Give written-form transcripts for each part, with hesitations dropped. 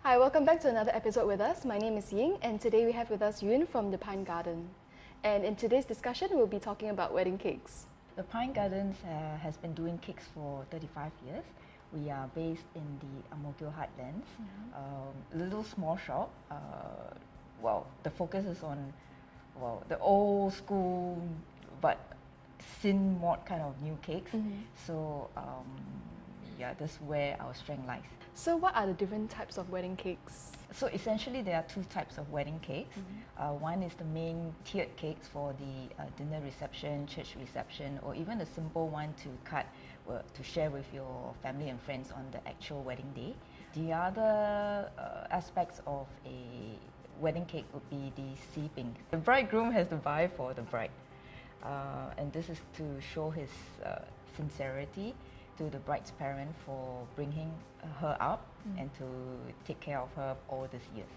Hi, welcome back to another episode with us. My name is Ying, and today we have with us Yun from the Pine Garden. And in today's discussion, we'll be talking about wedding cakes. The Pine Gardens has been doing cakes for 35 years. We are based in the Ang Mo Kio Heartlands, a little small shop. The focus is on the old school but sin mod kind of new cakes. So that's where our strength lies. So what are the different types of wedding cakes? So essentially there are two types of wedding cakes. One is the main tiered cakes for the dinner reception, church reception, or even a simple one to cut to share with your family and friends on the actual wedding day. The other aspects of a wedding cake would be the sipping. The bridegroom has to buy for the bride, and this is to show his sincerity to the bride's parent for bringing her up and to take care of her all these years.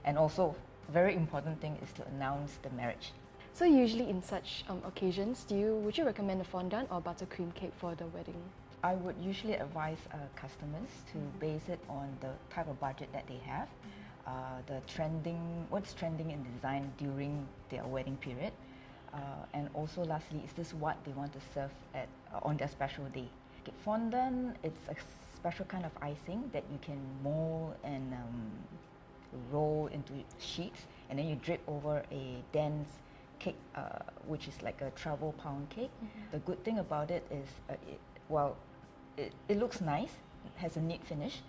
And also, very important thing is to announce the marriage. So usually in such occasions, would you recommend a fondant or buttercream cake for the wedding? I would usually advise customers to base it on the type of budget that they have, what's trending in design during their wedding period, and also lastly, is this what they want to serve on their special day. Fondant, it's a special kind of icing that you can mold and roll into sheets, and then you drape over a dense cake, which is like a travel pound cake. The good thing about it is, it looks nice, it has a neat finish,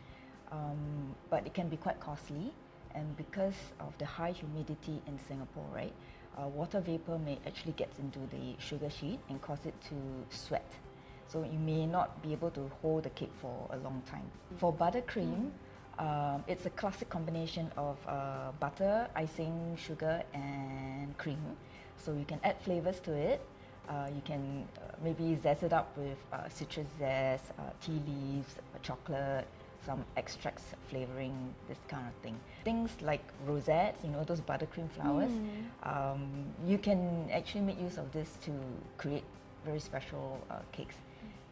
but it can be quite costly, and because of the high humidity in Singapore, right, water vapor may actually get into the sugar sheet and cause it to sweat. So you may not be able to hold the cake for a long time. For buttercream, it's a classic combination of butter, icing, sugar, and cream. So you can add flavors to it. You can maybe zest it up with citrus zest, tea leaves, chocolate, some extracts flavoring, this kind of thing. Things like rosettes, those buttercream flowers, you can actually make use of this to create very special cakes.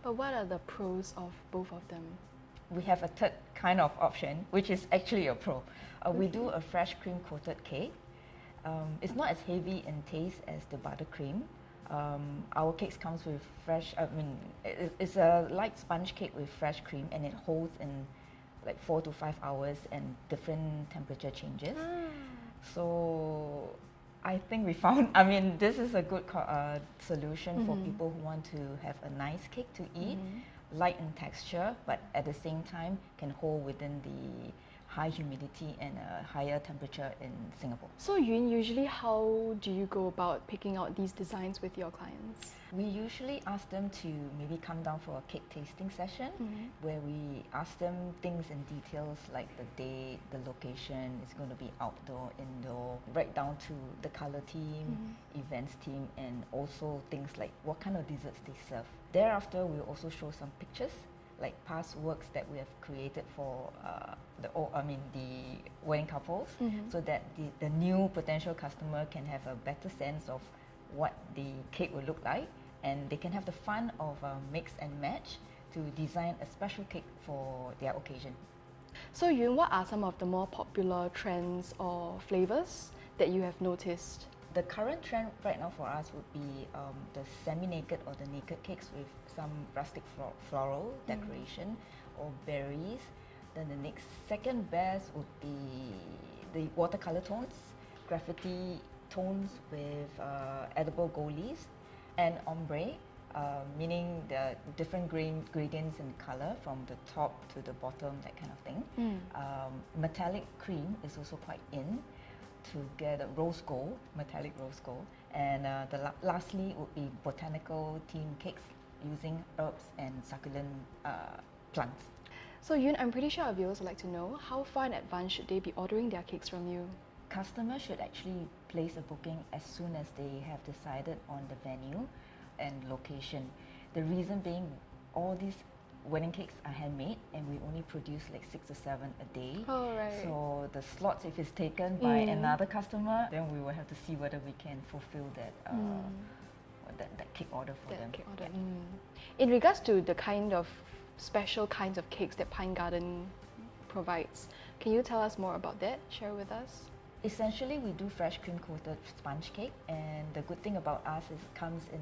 But what are the pros of both of them? We have a third kind of option, which is actually a pro. We do a fresh cream coated cake. It's not as heavy in taste as the buttercream. Our cakes comes with it's a light sponge cake with fresh cream, and it holds in like 4 to 5 hours and different temperature changes. So I think we found, this is a good solution for people who want to have a nice cake to eat, light in texture, but at the same time can hold within the high humidity and a higher temperature in Singapore. So Yun, usually how do you go about picking out these designs with your clients? We usually ask them to maybe come down for a cake tasting session where we ask them things in details like the date, the location, it's going to be outdoor, indoor, right down to the color theme, events theme, and also things like what kind of desserts they serve. Thereafter, we'll also show some pictures like past works that we have created for the wedding couples, so that the new potential customer can have a better sense of what the cake will look like, and they can have the fun of mix and match to design a special cake for their occasion. So Yun, what are some of the more popular trends or flavors that you have noticed? The current trend right now for us would be the semi-naked or the naked cakes with some rustic floral decoration or berries. Then the second best would be the watercolor tones, graffiti tones with edible gold leaves, and ombre, meaning the different gradients in color from the top to the bottom, that kind of thing. Metallic cream is also quite in, to get a rose gold, metallic rose gold. And lastly would be botanical themed cakes using herbs and succulent plants. So Yun, I'm pretty sure our viewers would like to know, how far in advance should they be ordering their cakes from you? Customers should actually place a booking as soon as they have decided on the venue and location. The reason being, all these wedding cakes are handmade, and we only produce like 6 to 7 a day. Oh, right. So the slots, if it's taken by another customer, then we will have to see whether we can fulfill that that cake order for them. Cake order. In regards to the kind of special kinds of cakes that Pine Garden provides, Can you tell us more about that? Share with us. Essentially, we do fresh cream coated sponge cake, and the good thing about us is it comes in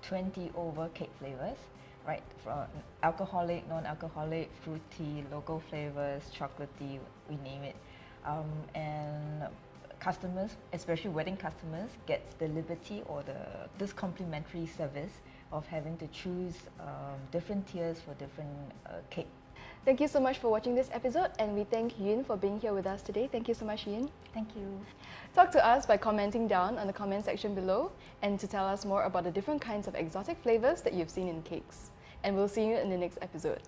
20 over cake flavors, right? From alcoholic, non-alcoholic, fruity, local flavors, chocolatey, we name it. And customers, especially wedding customers, gets the liberty or this complimentary service of having to choose different tiers for different cake. Thank you so much for watching this episode, and we thank Yun for being here with us today. Thank you so much, Yun. Thank you. Talk to us by commenting down on the comment section below and to tell us more about the different kinds of exotic flavors that you've seen in cakes. And we'll see you in the next episode.